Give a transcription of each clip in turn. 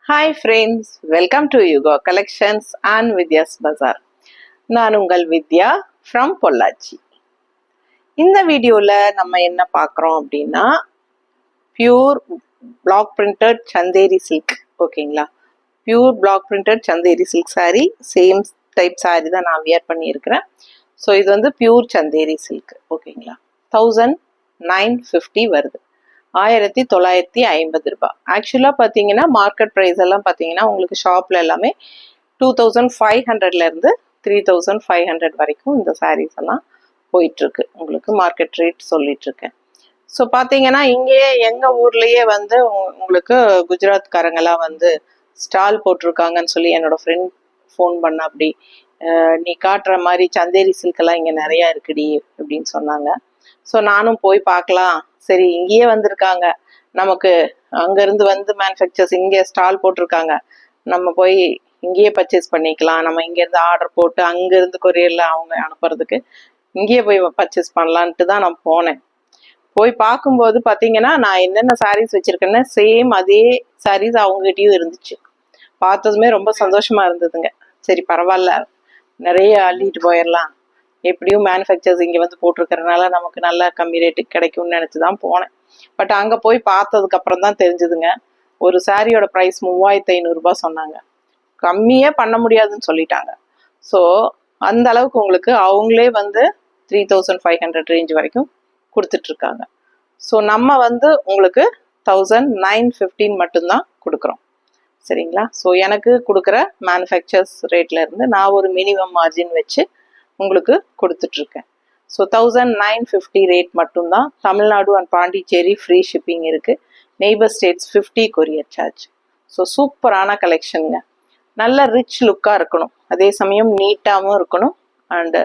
Hi friends, welcome to Yuga Collections and Vidya's Bazaar. நான் உங்கள் வித்யா from Pollachi. இந்த வீடியோல நம்ம என்ன பார்க்குறோம் அப்படின்னா pure block printed Chanderi silk. ஓகேங்களா, pure block printed Chanderi silk sari, same type sari தான் நான் வியர் பண்ணியிருக்கிறேன். ஸோ இது வந்து பியூர் சந்தேரி சில்க். ஓகேங்களா, 1950 வருது, 1950 ரூபாய். ஆக்சுவலாக பார்த்தீங்கன்னா மார்க்கெட் ப்ரைஸ் எல்லாம் பார்த்தீங்கன்னா உங்களுக்கு ஷாப்பில் எல்லாமே 2500லேருந்து 3500 வரைக்கும் இந்த சாரீஸ் எல்லாம் போயிட்டுருக்கு. உங்களுக்கு மார்க்கெட் ரேட் சொல்லிட்டுருக்கேன். ஸோ பார்த்தீங்கன்னா இங்கேயே எங்கள் ஊர்லேயே வந்து உங்களுக்கு குஜராத்காரங்கெல்லாம் வந்து ஸ்டால் போட்டிருக்காங்கன்னு சொல்லி என்னோட ஃப்ரெண்ட் ஃபோன் பண்ண, அப்படி நீ காட்டுற மாதிரி சந்தேரி சில்கெல்லாம் இங்கே நிறையா இருக்குடி அப்படின்னு சொன்னாங்க. ஸோ நானும் போய் பார்க்கலாம், சரி இங்கேயே வந்திருக்காங்க, நமக்கு அங்கேருந்து வந்து மேனுஃபேக்சர்ஸ் இங்கே ஸ்டால் போட்டிருக்காங்க, நம்ம போய் இங்கேயே பர்ச்சேஸ் பண்ணிக்கலாம், நம்ம இங்கேருந்து ஆர்டர் போட்டு அங்கேருந்து கொரியரில் அவங்க அனுப்புறதுக்கு இங்கேயே போய் பர்ச்சேஸ் பண்ணலான்ட்டு தான் நான் போனேன். போய் பார்க்கும்போது பார்த்தீங்கன்னா நான் என்னென்ன சாரீஸ் வச்சுருக்கேன்னா சேம் அதே சாரீஸ் அவங்ககிட்டயும் இருந்துச்சு. பார்த்ததுமே ரொம்ப சந்தோஷமாக இருந்ததுங்க. சரி பரவாயில்ல, நிறைய அள்ளிட்டு போயிடலாம், எப்படியும் மேனுஃபேக்சர்ஸ் இங்கே வந்து போட்டிருக்கிறதுனால நமக்கு நல்ல கம்மி ரேட்டுக்கு கிடைக்கும்னு நினச்சி தான் போனேன். பட் அங்கே போய் பார்த்ததுக்கப்புறம் தான் தெரிஞ்சுதுங்க, ஒரு சாரியோட ப்ரைஸ் 3500 ரூபாய் சொன்னாங்க. கம்மியே பண்ண முடியாதுன்னு சொல்லிட்டாங்க. ஸோ அந்த அளவுக்கு உங்களுக்கு அவங்களே வந்து 3500 ரேஞ்ச் வரைக்கும் கொடுத்துட்ருக்காங்க. ஸோ நம்ம வந்து உங்களுக்கு 1915 மட்டும்தான் கொடுக்குறோம். சரிங்களா, ஸோ எனக்கு கொடுக்குற மேனுஃபேக்சர்ஸ் ரேட்ல இருந்து நான் ஒரு மினிமம் மார்ஜின் வச்சு உங்களுக்கு கொடுத்துட்ருக்கேன். ஸோ 1950 ரேட் மட்டும்தான். Tamil Nadu and Pondicherry free shipping இருக்குது. Neighbour states 50 courier charge. So சூப்பரான கலெக்ஷனுங்க. நல்ல ரிச் லுக்காக இருக்கணும், அதே சமயம் நீட்டாகவும் இருக்கணும் அண்டு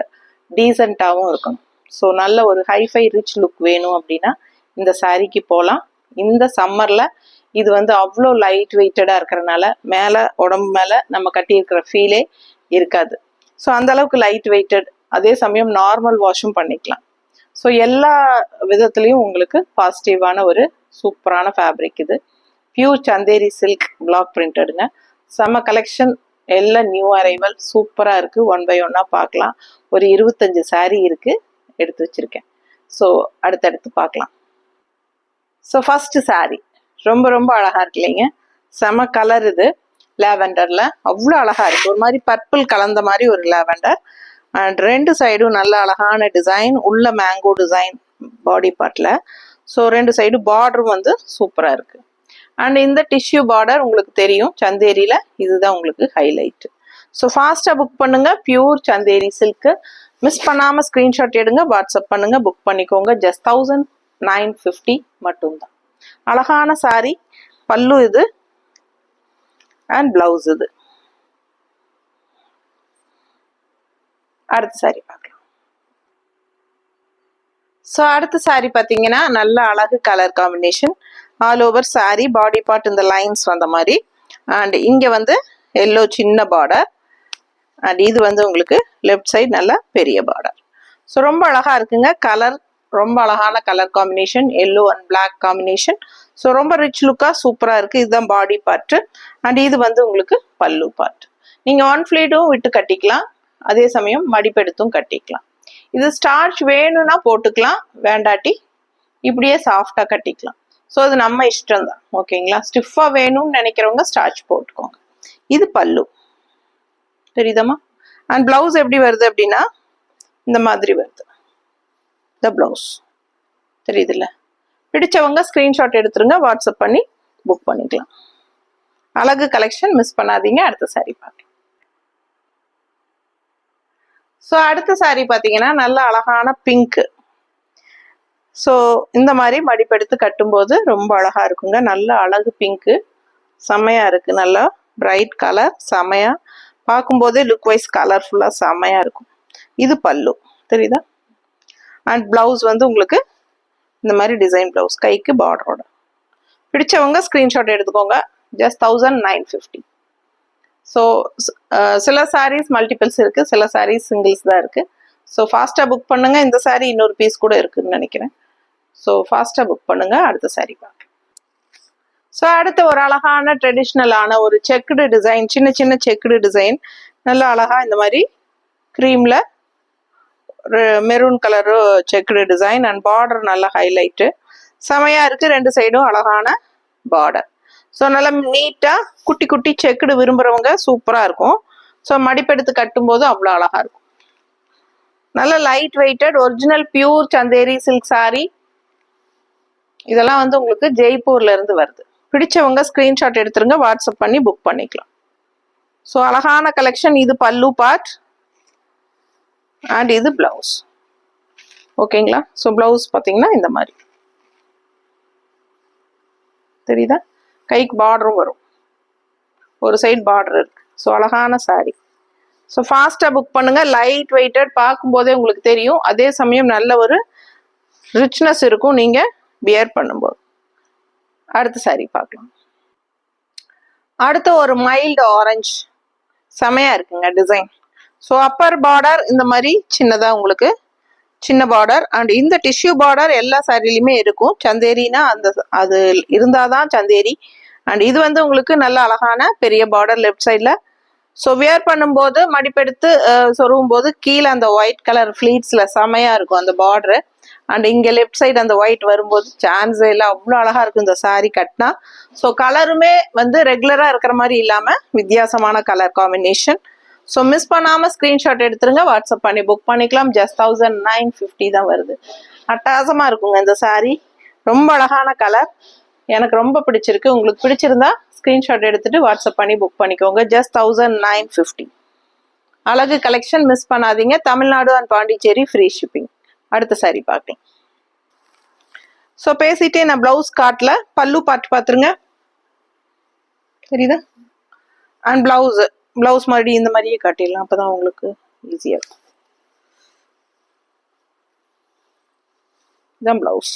டீசெண்டாகவும் இருக்கணும். ஸோ நல்ல ஒரு ஹைஃபை ரிச் லுக் வேணும் அப்படின்னா இந்த சாரீக்கு போகலாம். இந்த சம்மரில் இது வந்து அவ்வளோ லைட் வெயிட்டடாக இருக்கிறனால மேலே உடம்பு மேலே நம்ம கட்டியிருக்கிற ஃபீலே இருக்காது. ஸோ அந்த அளவுக்கு லைட் வெயிட்டட், அதே சமயம் நார்மல் வாஷும் பண்ணிக்கலாம். ஸோ எல்லா விதத்துலேயும் உங்களுக்கு பாசிட்டிவான ஒரு சூப்பரான ஃபேப்ரிக் இது. பியூர் சந்தேரி சில்க் பிளாக் பிரிண்டடுங்க. செம்ம கலெக்ஷன், எல்லாம் நியூ அரைவல், சூப்பராக இருக்குது. ஒன் பை ஒன்னாக பார்க்கலாம். ஒரு 25 சாரீ இருக்குது, எடுத்து வச்சுருக்கேன். ஸோ அடுத்தடுத்து பார்க்கலாம். ஸோ ஃபஸ்ட்டு சாரீ ரொம்ப ரொம்ப அழகாக இருக்கு இல்லைங்க, செம கலர் இது. லேவெண்டரில் அவ்வளோ அழகாக இருக்குது, ஒரு மாதிரி பர்பிள் கலந்த மாதிரி ஒரு லேவெண்டர். அண்ட் ரெண்டு சைடும் நல்ல அழகான டிசைன், உள்ள மேங்கோ டிசைன் பாடி பார்ட்டில். ஸோ ரெண்டு சைடு பார்டரும் வந்து சூப்பராக இருக்குது. அண்ட் இந்த டிஷ்யூ பார்டர் உங்களுக்கு தெரியும் சந்தேரியில், இதுதான் உங்களுக்கு ஹைலைட்டு. ஸோ ஃபாஸ்ட்டாக புக் பண்ணுங்கள். பியூர் சந்தேரி சில்க்கு மிஸ் பண்ணாமல் ஸ்க்ரீன்ஷாட் எடுங்க, வாட்ஸ்அப் பண்ணுங்கள், புக் பண்ணிக்கோங்க. ஜஸ்ட் 1950 மட்டும்தான். அழகான சாரி, பல்லு இது அண்ட் பிளவுஸ் இது. அடுத்த சாரி பார்க்கலாம். ஸோ அடுத்த சாரி பார்த்தீங்கன்னா நல்ல அழகு colour combination. All over sorry body part இந்த லைன்ஸ் வந்த மாதிரி, அண்ட் இங்கே வந்து எல்லோ சின்ன பார்டர், அண்ட் இது வந்து உங்களுக்கு லெஃப்ட் சைடு நல்ல பெரிய பார்டர். ஸோ ரொம்ப அழகாக இருக்குங்க. கலர் ரொம்ப அழகான colour combination, yellow and black combination. So ரொம்ப ரிச் லுக்காக சூப்பராக இருக்குது. இதுதான் பாடி பார்ட்டு அண்ட் இது வந்து உங்களுக்கு பல்லு பார்ட். நீங்கள் ஒன் ஃப்ளீட்டும் விட்டு கட்டிக்கலாம், அதே சமயம் மடிப்பெடுத்தும் கட்டிக்கலாம். இது ஸ்டார்ச் வேணும்னா போட்டுக்கலாம், வேண்டாட்டி இப்படியே சாஃப்டாக கட்டிக்கலாம். ஸோ அது நம்ம இஷ்டம் தான். ஓகேங்களா, ஸ்டிஃபாக வேணும்னு நினைக்கிறவங்க ஸ்டார்ச் போட்டுக்கோங்க. இது பல்லு தெரியுதம்மா. அண்ட் பிளவுஸ் எப்படி வருது அப்படின்னா இந்த மாதிரி வருது. இந்த பிளவுஸ் தெரியுதுல்ல. பிடிச்சவங்க ஸ்க்ரீன்ஷாட் எடுத்துருங்க, வாட்ஸ்அப் பண்ணி புக் பண்ணிக்கலாம். அழகு கலெக்ஷன், மிஸ் பண்ணாதீங்க. அடுத்த சாரி பார்க்கலாம். ஸோ அடுத்த சாரி பார்த்தீங்கன்னா நல்ல அழகான பிங்க்கு. ஸோ இந்த மாதிரி மடிப்பெடுத்து கட்டும்போது ரொம்ப அழகாக இருக்குங்க. நல்ல அழகு பிங்க்கு, செம்மையாக இருக்குது. நல்லா பிரைட் கலர், செம்மையாக பார்க்கும்போதே லுக் வைஸ் கலர்ஃபுல்லாக செம்மையாக இருக்கும். இது பல்லு தெரியுதா. அண்ட் பிளவுஸ் வந்து உங்களுக்கு இந்த மாதிரி டிசைன் பிளவுஸ், கைக்கு பார்டரோட. பிடிச்சவங்க ஸ்க்ரீன்ஷாட் எடுத்துக்கோங்க. ஜஸ்ட் 1950. ஸோ சில சாரீஸ் மல்டிபிள்ஸ் இருக்குது, சில சாரீஸ் சிங்கிள்ஸ் தான் இருக்குது. ஸோ ஃபாஸ்ட்டாக புக் பண்ணுங்கள். இந்த சாரீ இன்னொரு பீஸ் கூட இருக்குதுன்னு நினைக்கிறேன். ஸோ ஃபாஸ்ட்டாக புக் பண்ணுங்கள். அடுத்த சாரீ பார்க்கலாம். ஸோ அடுத்து ஒரு அழகான ட்ரெடிஷ்னலான ஒரு செக்குடு டிசைன், சின்ன சின்ன செக்குடு டிசைன், நல்லா அழகா இந்த மாதிரி க்ரீமில் maroon colour checked design and border நல்லா ஹைலைட்டு செமையாக இருக்குது. 2 சைடும் அழகான பார்டர். ஸோ நல்லா நீட்டாக குட்டி குட்டி செக்குடு விரும்புகிறவங்க சூப்பராக இருக்கும். ஸோ மடிப்பெடுத்து கட்டும்போது அவ்வளோ அழகாக இருக்கும். நல்ல light weighted original pure Chanderi silk sari. இதெல்லாம் வந்து உங்களுக்கு ஜெய்ப்பூர்ல இருந்து வருது. பிடிச்சவங்க ஸ்கிரீன்ஷாட் எடுத்துருங்க, வாட்ஸ்அப் பண்ணி புக் பண்ணிக்கலாம். ஸோ அழகான கலெக்ஷன். இது பல்லு பார்ட் அண்ட் இது பிளவுஸ். ஓகேங்களா? ஸோ பிளவுஸ் பார்த்தீங்கன்னா இந்த மாதிரி தெரியுதா? கைக்கு பார்டரும் வரும், ஒரு சைடு பார்டர் இருக்கு. ஸோ அழகான சாரி. ஸோ ஃபாஸ்ட்டாக புக் பண்ணுங்க. லைட் வெயிட்டட், பார்க்கும்போதே உங்களுக்கு தெரியும். அதே சமயம் நல்ல ஒரு ரிச்னஸ் இருக்கும் நீங்கள் வியர் பண்ணும்போது. அடுத்த சாரி பார்க்கலாம். அடுத்து ஒரு மைல்டு ஆரஞ்சு, செமையா இருக்குங்க டிசைன். ஸோ அப்பர் பார்டர் இந்த மாதிரி சின்னதாக உங்களுக்கு சின்ன பார்டர் அண்ட் இந்த டிஷ்யூ பார்டர் எல்லா சாரிலையுமே இருக்கும். சந்தேரினா அந்த அது இருந்தால் தான் சந்தேரி. அண்ட் இது வந்து உங்களுக்கு நல்ல அழகான பெரிய பார்டர் லெஃப்ட் சைடில். ஸோ வியர் பண்ணும்போது மடிப்பெடுத்து சொருவும் போது கீழே அந்த ஒயிட் கலர் ஃப்ளீட்ஸில் செமையாக இருக்கும் அந்த பார்டரு. அண்ட் இங்கே லெஃப்ட் சைடு அந்த ஒயிட் வரும்போது சான்ஸ் இல்லை, அவ்வளோ அழகாக இருக்கும் இந்த சாரீ கட்டினா. ஸோ கலருமே வந்து ரெகுலராக இருக்கிற மாதிரி இல்லாமல் வித்தியாசமான கலர் காம்பினேஷன். ஸோ மிஸ் பண்ணாமல் ஸ்க்ரீன்ஷாட் எடுத்துருங்க, வாட்ஸ்அப் பண்ணி புக் பண்ணிக்கலாம். ஜஸ்ட் 1950 தான் வருது. அட்டகாசமாக இருக்குங்க இந்த சாரீ. ரொம்ப அழகான கலர், எனக்கு ரொம்ப பிடிச்சிருக்கு. உங்களுக்கு பிடிச்சிருந்தா ஸ்க்ரீன்ஷாட் எடுத்துட்டு வாட்ஸ்அப் பண்ணி புக் பண்ணிக்கோங்க. ஜஸ்ட் 1950. அழகு கலெக்ஷன், மிஸ் பண்ணாதீங்க. Tamil Nadu and Pondicherry free shipping. அடுத்த சாரி பார்க்கலாம். ஸோ பேசிட்டே நான் பிளவுஸ் காட்டல, பல்லு பார்த்து பார்த்துருங்க, தெரியுதா? அண்ட் பிளவுஸ் மறுபடியும் இந்த மாதிரியே காட்டிடலாம், அப்போதான் உங்களுக்கு ஈஸியாக இருக்கும். இதுதான் பிளவுஸ்,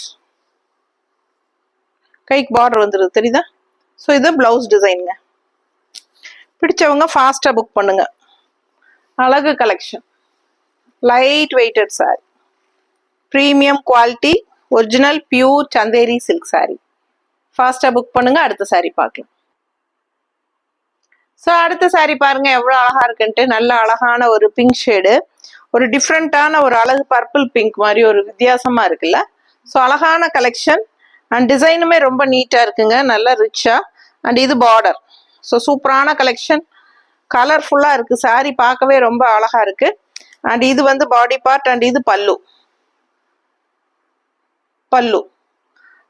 கைக்கு பார்டர் வந்துடுது, தெரியுதா? ஸோ இது பிளவுஸ் டிசைனுங்க. பிடிச்சவங்க ஃபாஸ்ட்டாக புக் பண்ணுங்க. அழகு collection, light weighted sari, premium quality, original pure Chanderi silk sari. ஃபாஸ்ட்டாக புக் பண்ணுங்க. அடுத்த சாரி பார்க்கலாம். ஸோ அடுத்த சாரி பாருங்க எவ்வளோ அழகா இருக்குன்ட்டு. நல்ல அழகான ஒரு பிங்க் ஷேடு, ஒரு டிஃப்ரெண்ட்டான ஒரு அழகு பர்பிள் பிங்க் மாதிரி ஒரு வித்தியாசமா இருக்குல்ல. ஸோ அழகான கலெக்ஷன் அண்ட் டிசைனுமே ரொம்ப நீட்டாக இருக்குங்க, நல்லா ரிச்சா. அண்ட் இது பார்டர். ஸோ சூப்பரான கலெக்ஷன், கலர்ஃபுல்லாக இருக்கு சாரி, பார்க்கவே ரொம்ப அழகா இருக்கு. அண்ட் இது வந்து பாடி பார்ட் அண்ட் இது பல்லு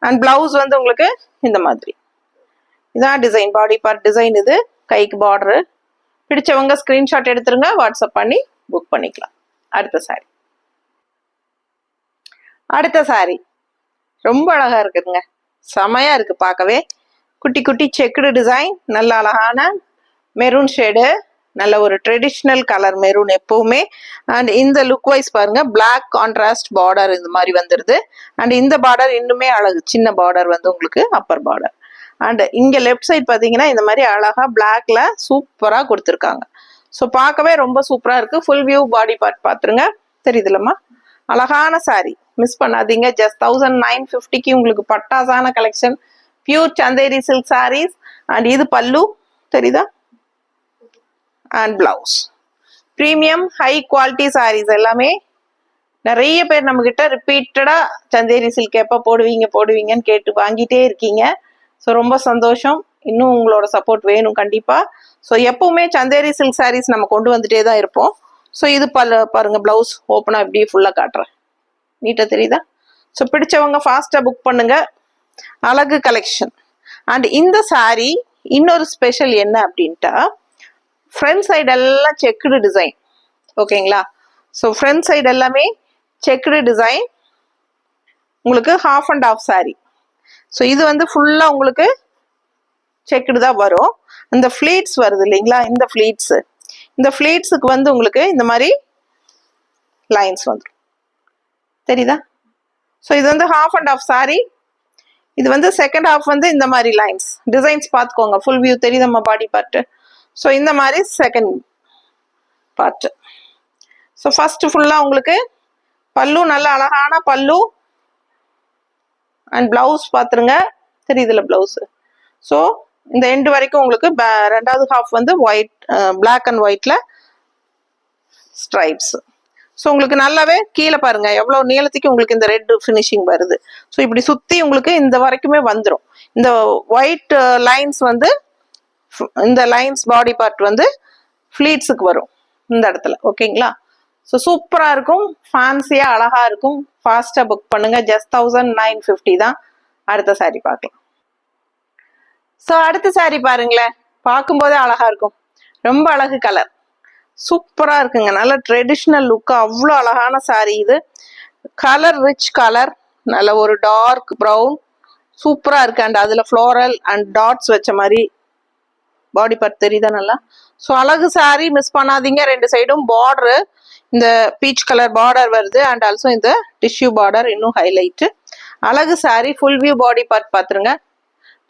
அண்ட் பிளவுஸ் வந்து உங்களுக்கு இந்த மாதிரி. இதான் டிசைன், பாடி பார்ட் டிசைன். இது கைக்கு பார்டரு. பிடிச்சவங்க ஸ்கிரீன்ஷாட் எடுத்துருங்க, வாட்ஸ்அப் பண்ணி புக் பண்ணிக்கலாம். அடுத்த சாரி ரொம்ப அழகா இருக்குதுங்க, செமையா இருக்கு பார்க்கவே. குட்டி குட்டி செக்குடு டிசைன், நல்ல அழகான மெரூன் ஷேடு, நல்ல ஒரு ட்ரெடிஷ்னல் கலர் மெரூன் எப்பவுமே. அண்ட் இந்த லுக் வைஸ் பாருங்க, பிளாக் கான்ட்ராஸ்ட் பார்டர் இந்த மாதிரி வந்துருது. அண்ட் இந்த பார்டர் இன்னுமே அழகு, சின்ன பார்டர் வந்து உங்களுக்கு அப்பர் பார்டர். அண்ட் இங்க லெஃப்ட் சைட் பாத்தீங்கன்னா இந்த மாதிரி அழகா பிளாக்ல சூப்பரா கொடுத்துருக்காங்க. ஸோ பார்க்கவே ரொம்ப சூப்பரா இருக்கு. ஃபுல் வியூ பாடி பார்ட் பாத்துருங்க, தெரியுதுலம்மா? அழகான சாரி, மிஸ் பண்ணாதீங்க. ஜஸ்ட் 1950க்கு உங்களுக்கு பட்டாசான collection, pure Chanderi silk saris. And இது பல்லு, தெரியுதா? And blouse. Premium high quality saris எல்லாமே. நிறைய பேர் நம்ம கிட்ட ரிப்பீட்டடா சந்தேரி சில்க் எப்போ போடுவீங்கன்னு கேட்டு வாங்கிட்டே இருக்கீங்க. ஸோ ரொம்ப சந்தோஷம். இன்னும் உங்களோட சப்போர்ட் வேணும் கண்டிப்பா. ஸோ எப்பவுமே சந்தேரி சில்க் சாரீஸ் நம்ம கொண்டு வந்துட்டே தான் இருப்போம். ஸோ இது பாருங்க, பிளவுஸ் ஓப்பனா இப்படி ஃபுல்லா காட்டுறேன், நீட்டா தெரியுதா? ஸோ பிடிச்சவங்க ஃபாஸ்டா புக் பண்ணுங்க. அழகு கலெக்ஷன். அண்ட் இந்த சாரி இன்னொரு ஸ்பெஷல் என்ன அப்படின்ட்டா, ஃப்ரண்ட் சைடு எல்லாம் செக்குடு டிசைன். ஓகேங்களா? ஸோ ஃப்ரண்ட் சைடு எல்லாமே செக்குடு டிசைன், உங்களுக்கு half and half sorry. So இது வந்து ஃபுல்லா உங்களுக்கு செக்குடு தான் வரும். இந்த ஃபிளீட்ஸ் வருது இல்லைங்களா, இந்த ஃபிளீட்ஸுக்கு வந்து உங்களுக்கு இந்த மாதிரி லைன்ஸ் வந்துடும், தெரியுதா? ஸோ இது வந்து ஹாஃப் அண்ட் ஆஃப் சாரி. இது வந்து செகண்ட் ஹாஃப் வந்து இந்த மாதிரி லைன்ஸ் டிசைன்ஸ் பார்த்துக்கோங்க. ஃபுல் வியூ தெரியுதம்மா பாடி பார்ட்டு? ஸோ இந்த மாதிரி செகண்ட் பார்ட். ஸோ ஃபர்ஸ்ட் ஃபுல்லா உங்களுக்கு பல்லு, நல்ல அழகான பல்லு. அண்ட் பிளவுஸ் பார்த்துருங்க, தெரியுதுல பிளவுஸ்? ஸோ இந்த எண்டு வரைக்கும் உங்களுக்கு ரெண்டாவது ஹாஃப் வந்து ஒயிட், பிளாக் அண்ட் ஒயிட்ல ஸ்ட்ரைப்ஸ். ஸோ உங்களுக்கு நல்லாவே கீழே பாருங்க எவ்வளோ நீளத்துக்கு உங்களுக்கு இந்த ரெட் ஃபினிஷிங் வருது. ஸோ இப்படி சுற்றி உங்களுக்கு இந்த வரைக்குமே வந்துடும். இந்த ஒயிட் லைன்ஸ் வந்து இந்த லைன்ஸ் பாடி பார்ட் வந்து ஃப்ளீட்ஸுக்கு வரும் இந்த இடத்துல. ஓகேங்களா? ஸோ சூப்பராக இருக்கும், ஃபேன்சியாக அழகாக இருக்கும். ஃபாஸ்ட்டாக புக் பண்ணுங்க. ஜஸ்ட் 1950 தான். அடுத்த சாரீ பார்க்கலாம். ஸோ அடுத்த சாரீ பாருங்களேன், பார்க்கும்போதே அழகா இருக்கும். ரொம்ப அழகு கலர், சூப்பரா இருக்குங்க. நல்ல ட்ரெடிஷ்னல் லுக்கு, அவ்வளோ அழகான சாரீ இது. கலர் ரிச் கலர், நல்ல ஒரு டார்க் ப்ரௌன், சூப்பரா இருக்கு. அண்ட் அதுல ஃப்ளோரல் அண்ட் டாட்ஸ் வச்ச மாதிரி பாடி பார்ட் தெரியுதா நல்லா. ஸோ அழகு சாரீ, மிஸ் பண்ணாதீங்க. ரெண்டு சைடும் பார்டரு இந்த பீச் கலர் பார்டர் வருது. அண்ட் ஆல்சோ இந்த டிஷ்யூ பார்டர் இன்னும் ஹைலைட்டு. அழகு sari, full view body part பார்த்துருங்க.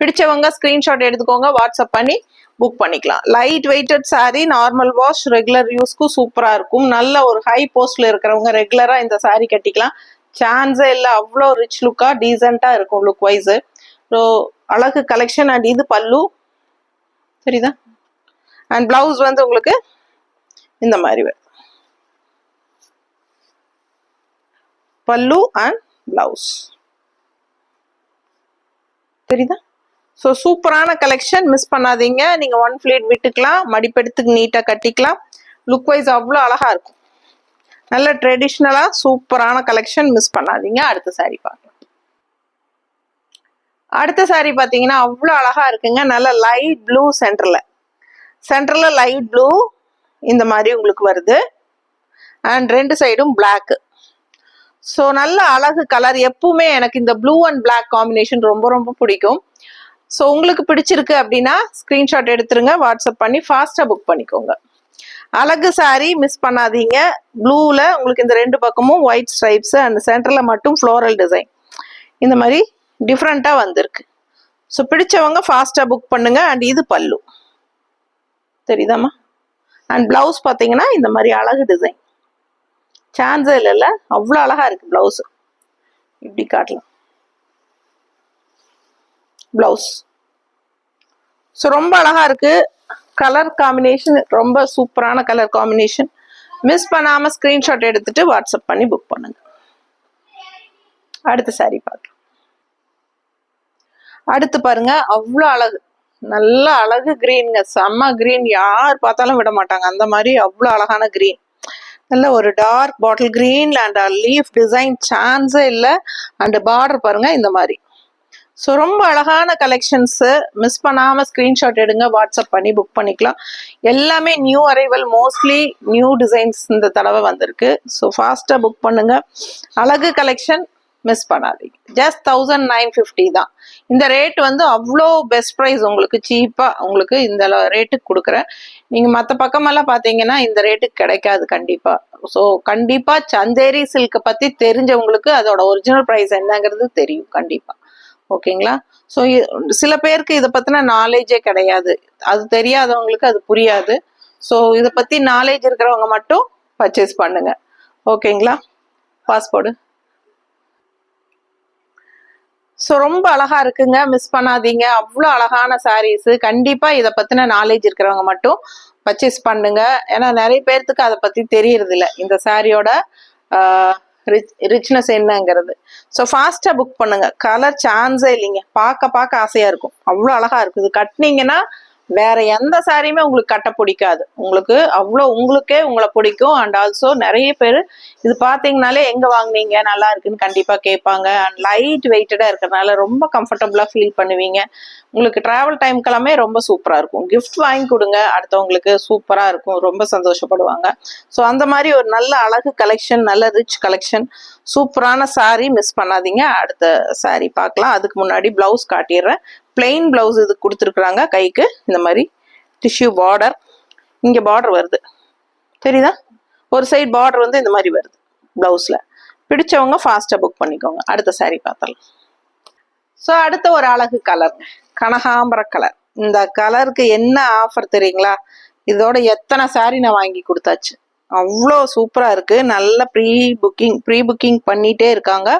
பிடிச்சவங்க ஸ்கிரீன்ஷாட் எடுத்துக்கோங்க, வாட்ஸ்அப் பண்ணி புக் பண்ணிக்கலாம். Light weighted sari, normal wash, regular யூஸ்க்கும் சூப்பரா இருக்கும். நல்ல ஒரு ஹை போஸ்ட்ல இருக்கிறவங்க ரெகுலரா இந்த சாரீ கட்டிக்கலாம். சான்ஸே இல்லை, அவ்வளோ ரிச் லுக்கா டீசெண்டா இருக்கும் லுக் வைஸ். ஸோ அழகு கலெக்ஷன். அண்ட் இது பல்லு சரிதா. அண்ட் பிளவுஸ் வந்து உங்களுக்கு இந்த மாதிரி வரும், பல்லு அண்ட் பிளவுஸ் தெரியுதா. ஸோ சூப்பரான கலெக்ஷன், மிஸ் பண்ணாதீங்க. நீங்க ஒன் ஃபிளீட் விட்டுக்கலாம், மடிப்பெடுத்துக்கு நீட்டா கட்டிக்கலாம். லுக் வைஸ் அவ்வளோ அழகா இருக்கும். நல்ல ட்ரெடிஷ்னலா சூப்பரான கலெக்ஷன், மிஸ் பண்ணாதீங்க. அடுத்த சாரீ பார்க்கலாம். அடுத்த சாரீ பார்த்தீங்கன்னா அவ்வளோ அழகா இருக்குங்க. நல்ல லைட் ப்ளூ, சென்டர்ல லைட் ப்ளூ இந்த மாதிரி உங்களுக்கு வருது. அண்ட் ரெண்டு சைடும் பிளாக். ஸோ நல்ல அழகு கலர். எப்பவுமே எனக்கு இந்த ப்ளூ அண்ட் பிளாக் காம்பினேஷன் ரொம்ப ரொம்ப பிடிக்கும். ஸோ உங்களுக்கு பிடிச்சிருக்கு அப்படின்னா ஸ்க்ரீன்ஷாட் எடுத்துருங்க, வாட்ஸ்அப் பண்ணி ஃபாஸ்ட்டாக புக் பண்ணிக்கோங்க. அழகு சாரீ, மிஸ் பண்ணாதீங்க. ப்ளூவில் உங்களுக்கு இந்த ரெண்டு பக்கமும் ஒயிட் ஸ்ட்ரைப்ஸ், அந்த சென்டரில் மட்டும் ஃப்ளோரல் டிசைன் இந்த மாதிரி டிஃப்ரெண்ட்டாக வந்திருக்கு. ஸோ பிடிச்சவங்க ஃபாஸ்ட்டாக புக் பண்ணுங்க. அண்ட் இது பல்லு தெரியுதாம்மா. அண்ட் பிளவுஸ் பார்த்தீங்கன்னா இந்த மாதிரி அழகு டிசைன், சான்ஸே இல்லைல்ல, அவ்வளோ அழகா இருக்கு பிளவுஸ். இப்படி காட்டலாம் பிளவுஸ். ஸோ ரொம்ப அழகா இருக்கு. கலர் காம்பினேஷன் ரொம்ப சூப்பரான கலர் காம்பினேஷன். மிஸ் பண்ணாம ஸ்கிரீன்ஷாட் எடுத்துட்டு வாட்ஸ்அப் பண்ணி புக் பண்ணுங்க. அடுத்த சாரீ பார்க்கலாம். அடுத்து பாருங்க, அவ்வளோ அழகு, நல்ல அழகு கிரீன்ங்க, செம்ம கிரீன். யார் பார்த்தாலும் விட மாட்டாங்க அந்த மாதிரி அவ்வளோ அழகான கிரீன். நல்ல ஒரு dark bottle green and leaf design, சான்ஸே இல்லை. அண்ட் பார்டர் பாருங்க இந்த மாதிரி. ஸோ ரொம்ப அழகான கலெக்ஷன்ஸு, மிஸ் பண்ணாமல் ஸ்க்ரீன்ஷாட் எடுங்க, வாட்ஸ்அப் பண்ணி புக் பண்ணிக்கலாம். எல்லாமே new arrival, mostly new designs இந்த தடவை வந்திருக்கு. ஸோ ஃபாஸ்ட்டாக புக் பண்ணுங்க. அழகு கலெக்ஷன், மிஸ் பண்ணாதீங்க. ஜஸ்ட் 1950 தான். இந்த ரேட் வந்து அவ்வளோ பெஸ்ட் ப்ரைஸ், உங்களுக்கு சீப்பாக உங்களுக்கு இந்த ரேட்டுக்கு கொடுக்குறேன். நீங்கள் மற்ற பக்கமெல்லாம் பார்த்தீங்கன்னா இந்த ரேட்டுக்கு கிடைக்காது கண்டிப்பாக. ஸோ கண்டிப்பாக சந்தேரி சில்கை பற்றி தெரிஞ்சவங்களுக்கு அதோட ஒரிஜினல் ப்ரைஸ் என்னங்கிறது தெரியும் கண்டிப்பாக. ஓகேங்களா? ஸோ சில பேருக்கு இதை பற்றின நாலேஜே கிடையாது, அது தெரியாதவங்களுக்கு அது புரியாது. ஸோ இதை பற்றி நாலேஜ் இருக்கிறவங்க மட்டும் பர்ச்சேஸ் பண்ணுங்க. ஓகேங்களா? பாஸ்போர்டு. ஸோ ரொம்ப அழகா இருக்குங்க, மிஸ் பண்ணாதீங்க. அவ்வளோ அழகான சாரீஸ். கண்டிப்பாக இதை பற்றின நாலேஜ் இருக்கிறவங்க மட்டும் பர்ச்சேஸ் பண்ணுங்க. ஏன்னா நிறைய பேர்த்துக்கு அதை பற்றி தெரியறது இல்லை, இந்த சாரியோட ரிச்னஸ் என்னங்கிறது. ஸோ ஃபாஸ்ட்டாக புக் பண்ணுங்க. கலர் சான்ஸே இல்லைங்க, பார்க்க ஆசையாக இருக்கும், அவ்வளோ அழகாக இருக்குது. கட்டினீங்கன்னா வேற எந்த சாரியுமே உங்களுக்கு கட்ட பிடிக்காது. உங்களுக்கு அவ்வளோ உங்களுக்கே உங்களை பிடிக்கும். அண்ட் ஆல்சோ நிறைய பேர் இது பார்த்தீங்கனாலே எங்கே வாங்கினீங்க, நல்லா இருக்குன்னு கண்டிப்பாக கேட்பாங்க. அண்ட் லைட் வெயிட்டடாக இருக்கிறதுனால ரொம்ப கம்ஃபர்டபுளாக ஃபீல் பண்ணுவீங்க. உங்களுக்கு ட்ராவல் டைம்க்கெல்லாமே ரொம்ப சூப்பராக இருக்கும். கிஃப்ட் வாங்கி கொடுங்க அடுத்தவங்களுக்கு, சூப்பராக இருக்கும், ரொம்ப சந்தோஷப்படுவாங்க. ஸோ அந்த மாதிரி ஒரு நல்ல அழகு கலெக்ஷன், நல்ல ரிச் கலெக்ஷன், சூப்பரான சாரீ, மிஸ் பண்ணாதீங்க. அடுத்த சாரீ பார்க்கலாம். அதுக்கு முன்னாடி பிளவுஸ் காட்டிடுறேன். பிளெயின் பிளவுஸ் இது கொடுத்துருக்குறாங்க. கைக்கு இந்த மாதிரி டிஷ்யூ பார்டர், இங்கே பார்டர் வருது தெரியுதா, ஒரு சைட் பார்டர் வந்து இந்த மாதிரி வருது பிளவுஸ்ல. பிடிச்சவங்க ஃபாஸ்ட்டாக புக் பண்ணிக்கோங்க. அடுத்த சாரீ பார்த்தலாம். ஸோ அடுத்த ஒரு அழகு கலர், கனகாம்பர கலர். இந்த கலருக்கு என்ன ஆஃபர் தெரியுங்களா? இதோட எத்தனை சாரீ நான் வாங்கி கொடுத்தாச்சு. அவ்வளோ சூப்பராக இருக்குது. நல்ல ப்ரீ புக்கிங் பண்ணிகிட்டே இருக்காங்க.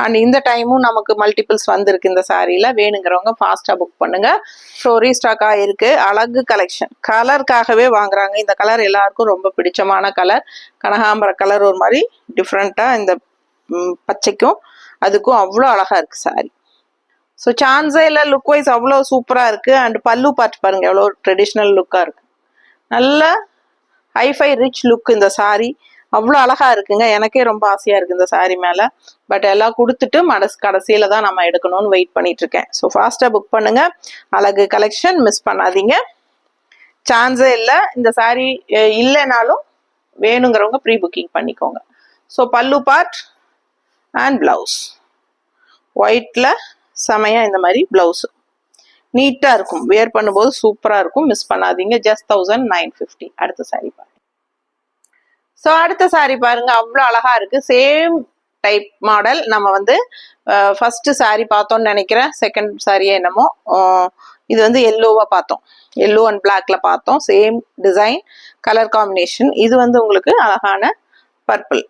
அண்ட் இந்த டைமும் நமக்கு மல்டிபிள்ஸ் வந்திருக்கு இந்த சாரியில். வேணுங்கிறவங்க ஃபாஸ்ட்டாக புக் பண்ணுங்கள். ஸோ ரீஸ்டாக் ஆகிருக்கு. அழகு கலெக்ஷன், கலருக்காகவே வாங்குறாங்க. இந்த கலர் எல்லாருக்கும் ரொம்ப பிடிச்சமான கலர். கனகாம்பர கலர் ஒரு மாதிரி டிஃப்ரெண்ட்டாக இந்த பச்சைக்கும் அதுக்கும் அவ்வளோ அழகாக இருக்குது சாரி. ஸோ சான்ஸே இல்லை, லுக் வைஸ் அவ்வளோ சூப்பராக இருக்குது. அண்ட் பல்லு பார்த்து பாருங்கள் எவ்வளோ ட்ரெடிஷ்னல் லுக்காக இருக்குது. நல்ல ஹைஃபை ரிச் லுக் இந்த சாரி. அவ்வளோ அழகாக இருக்குங்க. எனக்கே ரொம்ப ஆசையாக இருக்குது இந்த சாரி மேலே. பட் எல்லாம் கொடுத்துட்டு கடைசியில் தான் நம்ம எடுக்கணும்னு வெயிட் பண்ணிகிட்ருக்கேன். ஸோ ஃபாஸ்ட்டாக புக் பண்ணுங்கள். அழகு கலெக்ஷன் மிஸ் பண்ணாதீங்க. சான்ஸே இல்லை. இந்த சாரி இல்லைனாலும் வேணுங்கிறவங்க ப்ரீ புக்கிங் பண்ணிக்கோங்க. ஸோ பல்லு பார்ட் அண்ட் ப்ளவுஸ் ஒயிட்டில் செமையாக இந்த மாதிரி ப்ளவுஸு நீட்டாக இருக்கும். வேர் பண்ணும்போது சூப்பராக இருக்கும். மிஸ் பண்ணாதீங்க. ஜஸ்ட் 1950. அடுத்த சாரி பாருங்க. ஸோ அடுத்த சாரி பாருங்க, அவ்வளோ அழகா இருக்கு. Same type model. நம்ம வந்து ஃபர்ஸ்ட் சாரி பார்த்தோம்னு நினைக்கிறேன். செகண்ட் சாரியே என்னமோ இது வந்து எல்லோவா பார்த்தோம். எல்லோ அண்ட் பிளாக்ல பார்த்தோம். Same design, colour combination. இது வந்து உங்களுக்கு அழகான பர்பிள்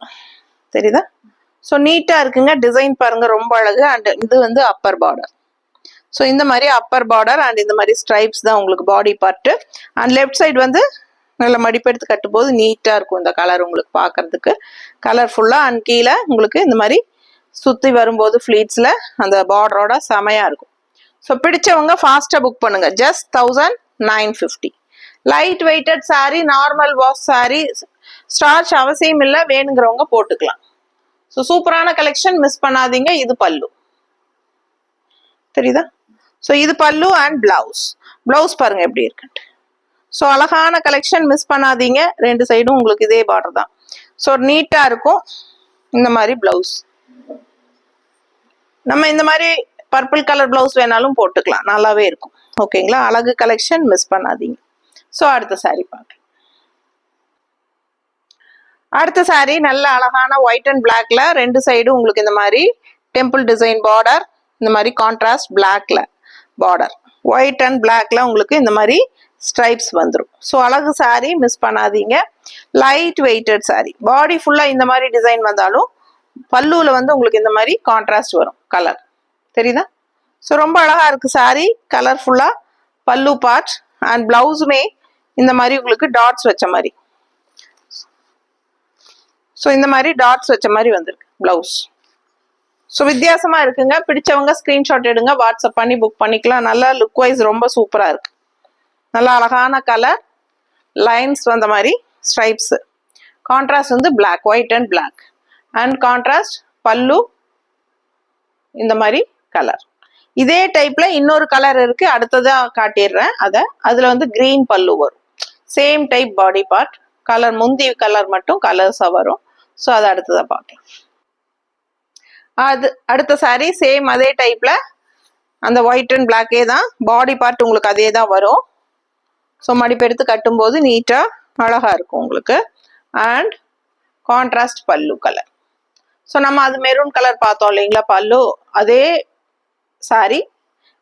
தெரியுதா? ஸோ நீட்டாக இருக்குங்க. டிசைன் பாருங்க ரொம்ப அழகு. அண்ட் இது வந்து அப்பர் பார்டர். ஸோ இந்த மாதிரி அப்பர் பார்டர் அண்ட் இந்த மாதிரி ஸ்ட்ரைப்ஸ் தான் உங்களுக்கு பாடி பார்ட்டு. அண்ட் லெஃப்ட் சைடு வந்து நல்லா மடிப்பெடுத்து கட்டும்போது நீட்டாக இருக்கும் இந்த கலர் உங்களுக்கு பார்க்கறதுக்கு கலர்ஃபுல்லாக. அண்ட் கீழே உங்களுக்கு இந்த மாதிரி சுற்றி வரும்போது ஃப்ளீட்ஸில் அந்த பார்டரோட செமையாக இருக்கும். ஸோ பிடிச்சவங்க ஃபாஸ்ட்டாக புக் பண்ணுங்க. Just 1950. Light weighted sari, normal wash sari, starch அவசியம் இல்லை. வேணுங்கிறவங்க போட்டுக்கலாம். ஸோ சூப்பரான கலெக்ஷன், மிஸ் பண்ணாதீங்க. இது பல்லு தெரியுதா? ஸோ இது பல்லு அண்ட் பிளவுஸ் பாருங்க எப்படி இருக்குன்ட்டு. ஸோ அழகான கலெக்ஷன், மிஸ் பண்ணாதீங்க. ரெண்டு சைடும் உங்களுக்கு இதே பார்டர் தான். ஸோ நீட்டாக இருக்கும். இந்த மாதிரி பிளவுஸ் நம்ம இந்த மாதிரி பர்பிள் கலர் பிளவுஸ் வேணாலும் போட்டுக்கலாம், நல்லாவே இருக்கும். ஓகேங்களா? அழகு கலெக்ஷன், மிஸ் பண்ணாதீங்க. ஸோ அடுத்த சாரி பார்க்கலாம். அடுத்த சாரி நல்ல அழகான ஒயிட் அண்ட் பிளாக்ல ரெண்டு சைடும் உங்களுக்கு இந்த மாதிரி டெம்பிள் டிசைன் பார்டர், இந்த மாதிரி கான்ட்ராஸ்ட் பிளாக்ல பார்டர், ஒயிட் அண்ட் பிளாக்ல உங்களுக்கு இந்த மாதிரி ஸ்ட்ரைப்ஸ் வந்துடும். ஸோ அழகு சாரி, மிஸ் பண்ணாதீங்க. Light weighted sari. பாடி ஃபுல்லாக இந்த மாதிரி டிசைன் வந்தாலும் பல்லுவில் வந்து உங்களுக்கு இந்த மாதிரி கான்ட்ராஸ்ட் வரும் கலர் தெரியுதா? ஸோ ரொம்ப அழகா இருக்கு சாரி, கலர்ஃபுல்லாக. பல்லு பார்ட் அண்ட் பிளவுஸுமே இந்த மாதிரி உங்களுக்கு டாட்ஸ் வச்ச மாதிரி. ஸோ இந்த மாதிரி டாட்ஸ் வச்ச மாதிரி வந்திருக்கு பிளவுஸ். ஸோ வித்தியாசமா இருக்குங்க. பிடிச்சவங்க ஸ்கிரீன்ஷாட் எடுங்க, வாட்ஸ்அப் பண்ணி புக் பண்ணிக்கலாம். நல்லா லுக் வைஸ் ரொம்ப சூப்பரா இருக்கு. நல்லா அழகான கலர், லைன்ஸ் வந்த மாதிரி ஸ்ட்ரைப்ஸ். கான்ட்ராஸ்ட் வந்து black, white and black. And contrast pallu இந்த மாதிரி கலர். இதே டைப்ல இன்னொரு கலர் இருக்கு, அடுத்ததா காட்டிடுறேன். அதுல வந்து கிரீன் பல்லு வரும். Same type body part, colour முந்தி கலர் மட்டும் கலர்ஸா வரும். ஸோ அதை அடுத்ததா பார்க்கலாம். அடுத்த சாரி சேம் அதே டைப்ல அந்த ஒயிட் அண்ட் பிளாக்கே தான். பாடி பார்ட் உங்களுக்கு அதே தான் வரும். ஸோ மடிப்பெடுத்து கட்டும்போது நீட்டா அழகா இருக்கும் உங்களுக்கு. அண்ட் கான்ட்ராஸ்ட் பல்லு கலர். ஸோ நம்ம அது மெரூன் கலர் பார்த்தோம் இல்லைங்களா பல்லு, அதே சாரி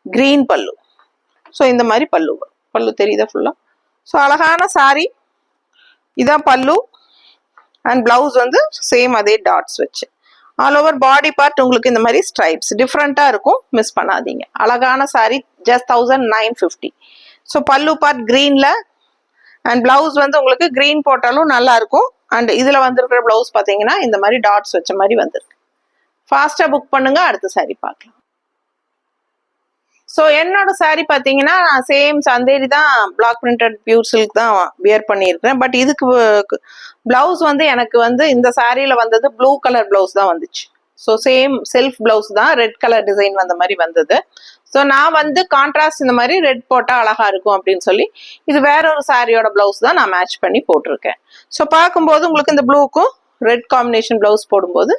கிரீன் பல்லு. ஸோ இந்த மாதிரி பல்லு வரும். பல்லு தெரியுதா ஃபுல்லா? ஸோ அழகான சாரி. இதான் பல்லு. அண்ட் பிளவுஸ் வந்து சேம் அதே டாட்ஸ் வச்சு. ஆல் ஓவர் பாடி பார்ட் உங்களுக்கு இந்த மாதிரி ஸ்ட்ரைப்ஸ் டிஃப்ரெண்ட்டாக இருக்கும், மிஸ் பண்ணாதீங்க. அழகான சாரி, ஜஸ்ட் 1950. ஸோ பல்லு பார்ட் கிரீனில் அண்ட் பிளவுஸ் வந்து உங்களுக்கு கிரீன் போட்டாலும் நல்லா இருக்கும். அண்ட் இதில் வந்திருக்கிற பிளவுஸ் பார்த்தீங்கன்னா இந்த மாதிரி டாட்ஸ் வச்ச மாதிரி வந்திருக்கு. ஃபாஸ்ட்டாக புக் பண்ணுங்க. அடுத்த சாரி பார்க்கலாம். ஸோ என்னோட சாரி பார்த்தீங்கன்னா சேம் சந்தேரி தான், பிளாக் பிரிண்டட் பியூர் சில்க் தான் வியர் பண்ணியிருக்கிறேன். பட் இதுக்கு பிளவுஸ் வந்து எனக்கு வந்து இந்த சாரியில் வந்தது ப்ளூ கலர் பிளவுஸ் தான் வந்துச்சு. ஸோ சேம் செல்ஃப் பிளவுஸ் தான், ரெட் கலர் டிசைன் வந்த மாதிரி வந்தது. ஸோ நான் வந்து கான்ட்ராஸ்ட் இந்த மாதிரி ரெட் போட்டால் அழகா இருக்கும் அப்படின்னு சொல்லி இது வேற ஒரு சாரியோட பிளவுஸ் தான் நான் மேட்ச் பண்ணி போட்டிருக்கேன். ஸோ பார்க்கும்போது உங்களுக்கு இந்த ப்ளூக்கும் ரெட் காம்பினேஷன் பிளவுஸ் போடும்போது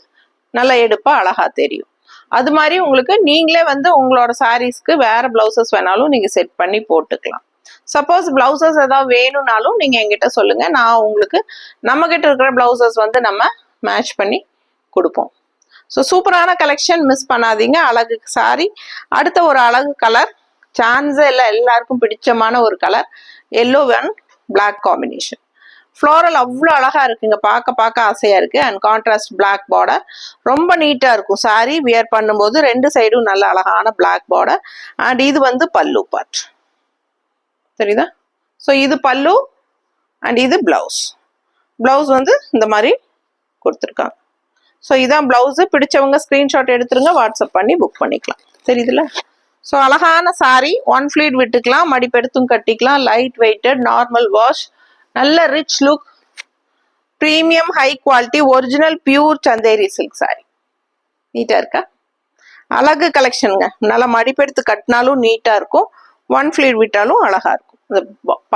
நல்லா எடுப்பா அழகா தெரியும். அது மாதிரி உங்களுக்கு நீங்களே வந்து உங்களோட சாரீஸ்க்கு வேற பிளவுசஸ் வேணாலும் நீங்க செட் பண்ணி போட்டுக்கலாம். சப்போஸ் பிளவுசஸ் ஏதாவது வேணும்னாலும் நீங்க என்கிட்ட சொல்லுங்க, நான் உங்களுக்கு நம்ம கிட்ட இருக்கிற பிளவுசஸ் வந்து நம்ம மேட்ச் பண்ணி கொடுப்போம். ஸோ சூப்பரான கலெக்ஷன், மிஸ் பண்ணாதீங்க. அழகு சாரி. அடுத்த ஒரு அழகு கலர், சான்ஸே இல்லை, எல்லாருக்கும் பிடிச்சமான ஒரு colour, yellow and black combination. Floral அவ்வளோ அழகா இருக்குங்க, பார்க்க ஆசையா இருக்கு. அண்ட் கான்ட்ராஸ்ட் பிளாக் பார்டர், ரொம்ப நீட்டா இருக்கும் சாரி வியர் பண்ணும்போது. ரெண்டு சைடும் நல்ல அழகான பிளாக் பார்டர். அண்ட் இது வந்து பல்லு பார்ட், தெரியுதா? ஸோ இது பல்லு அண்ட் இது பிளவுஸ். பிளவுஸ் வந்து இந்த மாதிரி கொடுத்துருக்காங்க. ஸோ இதான் பிளவுஸு. பிடிச்சவங்க ஸ்க்ரீன்ஷாட் எடுத்துருங்க, வாட்ஸ்அப் பண்ணி புக் பண்ணிக்கலாம். தெரியுதுல்ல? ஸோ அழகான சாரி, ஒன் ஃப்ளீட் விட்டுக்கலாம், மடிப்பெடுத்தும் கட்டிக்கலாம். லைட் வெயிட்டட், நார்மல் வாஷ், நல்ல rich look, premium high quality, original pure Chanderi silk sari. நீட்டா இருக்கா? அழகு கலெக்ஷனுங்க. நல்லா மடிப்பெடுத்து கட்டினாலும் நீட்டா இருக்கும், ஒன் ஃப்ளீட் விட்டாலும் அழகா இருக்கும். இந்த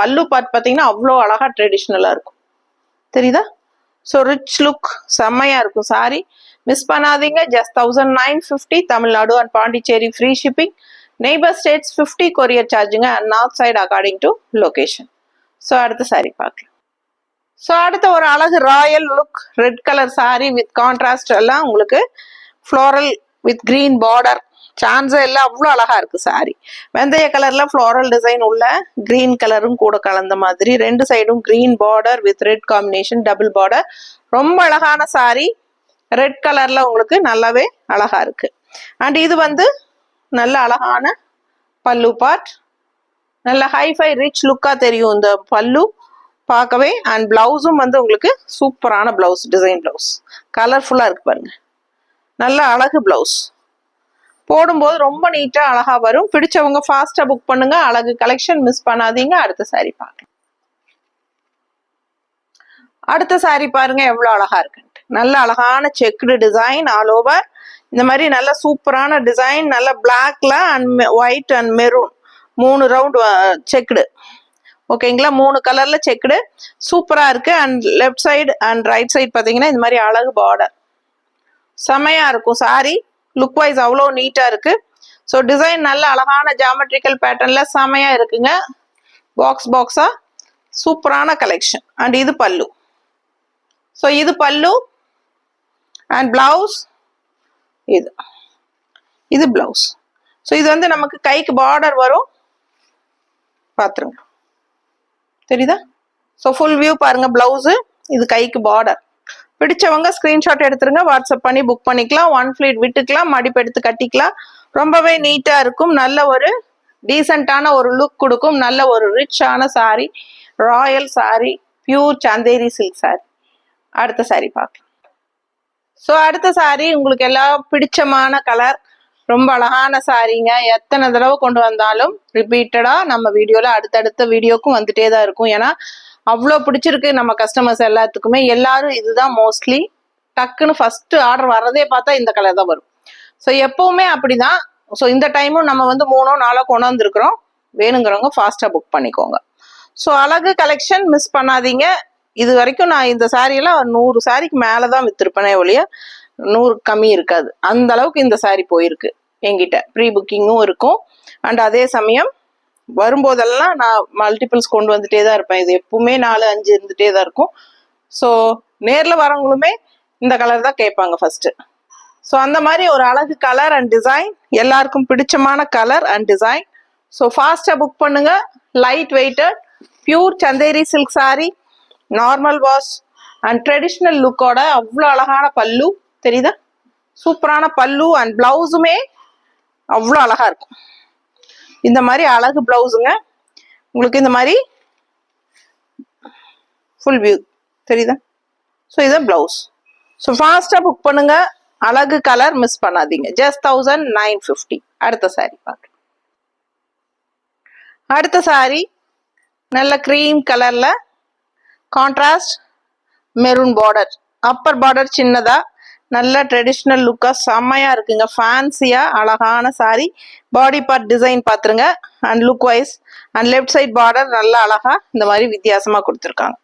பல்லு பார்ட் பார்த்தீங்கன்னா அவ்வளோ அழகா ட்ரெடிஷ்னலா இருக்கும். தெரியுதா? ஸோ ரிச் லுக், செம்மையா இருக்கும் சாரி. மிஸ் பண்ணாதீங்க. Just 1950, Tamil Nadu and Pondicherry free shipping. Neighbour states 50 courier சார்ஜுங்க. And north side according to location. So அடுத்த சாரி பார்க்கலாம். ஸோ அடுத்த ஒரு அழகு royal look red colour sari with contrast எல்லாம் உங்களுக்கு ஃப்ளோரல் வித் கிரீன் பார்டர். சான்ஸே இல்லை, அவ்வளோ அழகா இருக்கு சாரி. வெந்தய கலர்ல ஃப்ளோரல் டிசைன் உள்ள கிரீன் கலரும் கூட கலந்த மாதிரி, ரெண்டு சைடும் green border with red combination, double border. ரொம்ப அழகான சாரி, ரெட் கலர்ல உங்களுக்கு நல்லாவே அழகா இருக்கு. அண்ட் இது வந்து நல்ல அழகான பல்லு பார்ட், நல்ல ஹைஃபை ரிச் லுக்கா தெரியும் இந்த பல்லு பார்க்கவே. அண்ட் பிளவுஸும் வந்து உங்களுக்கு சூப்பரான பிளவுஸ், டிசைன் பிளவுஸ், கலர்ஃபுல்லா இருக்கு பாருங்க. நல்ல அழகு பிளவுஸ், போடும்போது ரொம்ப நீட்டா அழகா வரும். பிடிச்சவங்க ஃபாஸ்டா புக் பண்ணுங்க. அழகு கலெக்ஷன் மிஸ் பண்ணாதீங்க. அடுத்த சாரி பார்க்கலாம். அடுத்த சாரி பாருங்க எவ்வளவு அழகா இருக்குன்ட்டு. நல்ல அழகான செக்குடு டிசைன் ஆல் ஓவர். இந்த மாதிரி நல்ல சூப்பரான டிசைன், நல்ல பிளாக்ல and white and maroon 3 round checked. ஓகேங்களா? 3 கலர்ல செக்குடு சூப்பரா இருக்கு. And left side and right side பாத்தீங்கன்னா இந்த மாதிரி அழகு பார்டர், செமையா இருக்கும் சாரி. லுக் வைஸ் அவ்வளோ நீட்டா இருக்கு. ஸோ டிசைன் நல்ல அழகான ஜாமெட்ரிக்கல் பேட்டர்ன்ல செமையா இருக்குங்க. பாக்ஸா சூப்பரான கலெக்ஷன். அண்ட் இது பல்லு. ஸோ இது பல்லு அண்ட் பிளவுஸ், இது பிளவுஸ். ஸோ இது வந்து நமக்கு கைக்கு பார்டர் வரும், பாத்துருங்க. தெரியுதா? ஸோ ஃபுல் வியூ பாருங்க. பிளவுஸ், இது கைக்கு பார்டர். பிடிச்சவங்க ஸ்கிரீன்ஷாட் எடுத்துருங்க, வாட்ஸ்அப் பண்ணி புக் பண்ணிக்கலாம். ஒன் ஃப்ளீட் விட்டுக்கலாம், மடிப்பு எடுத்து கட்டிக்கலாம். ரொம்பவே நீட்டா இருக்கும். நல்ல ஒரு டீசென்டான ஒரு லுக் கொடுக்கும். நல்ல ஒரு ரிச்சான sari, royal sari, pure Chanderi silk sari. அடுத்த சாரி பார்க்கலாம். ஸோ அடுத்த சாரி உங்களுக்கு எல்லாம் பிடிச்சமான கலர், ரொம்ப அழகான சாரிங்க. எத்தனை தடவை கொண்டு வந்தாலும் ரிப்பீட்டடா நம்ம வீடியோல அடுத்தடுத்த வீடியோக்கும் வந்துட்டே தான் இருக்கும். ஏன்னா அவ்வளோ பிடிச்சிருக்கு நம்ம கஸ்டமர்ஸ் எல்லாத்துக்குமே. எல்லாரும் இதுதான் மோஸ்ட்லி டக்குன்னு ஃபர்ஸ்ட் ஆர்டர் வர்றதே பார்த்தா இந்த கலர் தான் வரும். ஸோ எப்பவுமே அப்படிதான். ஸோ இந்த டைமும் நம்ம வந்து 3 4 கொண்டு வந்திருக்கிறோம். வேணுங்கிறவங்க ஃபாஸ்டா புக் பண்ணிக்கோங்க. ஸோ அழகு கலெக்ஷன் மிஸ் பண்ணாதீங்க. இது வரைக்கும் நான் இந்த சாரியெல்லாம் 100 சாரிக்கு மேலதான் வித்திருப்பேனே ஒழிய 100 கம்மி இருக்காது. அந்த அளவுக்கு இந்த சாரி போயிருக்கு என்கிட்ட. ப்ரீ புக்கிங்கும் இருக்கும். அண்ட் அதே சமயம் வரும்போதெல்லாம் நான் மல்டிபிள்ஸ் கொண்டு வந்துட்டே தான் இருப்பேன். இது எப்பவுமே 4 5 இருந்துட்டே தான் இருக்கும். ஸோ நேர்ல வரவங்களுமே இந்த கலர் தான் கேட்பாங்க ஃபர்ஸ்ட். ஸோ அந்த மாதிரி ஒரு அழகு கலர் அண்ட் டிசைன், எல்லாருக்கும் பிடிச்சமான கலர் அண்ட் டிசைன். ஸோ ஃபாஸ்டா புக் பண்ணுங்க. Light weighted pure Chanderi silk sari, normal wash and traditional லுக்கோட அவ்வளோ அழகான பல்லு. தெரியுதா? சூப்பரான பல்லு அண்ட் பிளவுஸுமே அவ்வளோ அழகா இருக்கும். இந்த மாதிரி அழகு பிளவுஸுங்க உங்களுக்கு. இந்த மாதிரி ஃபுல் வியூ தெரியுதா? ஸோ இதான் பிளவுஸ். ஸோ ஃபாஸ்டா புக் பண்ணுங்க. அழகு கலர் மிஸ் பண்ணாதீங்க. ஜஸ்ட் 1950. அடுத்த சாரி பார்க்க. அடுத்த சாரி நல்ல கிரீம் கலர்ல contrast maroon border, upper border சின்னதா, நல்ல ட்ரெடிஷ்னல் லுக்கா செம்மையா இருக்குங்க. ஃபேன்சியா அழகான சாரி. பாடி பார்ட் டிசைன் பாத்துருங்க. And look wise and left side border நல்ல அழகா இந்த மாதிரி வித்தியாசமா கொடுத்துருக்காங்க.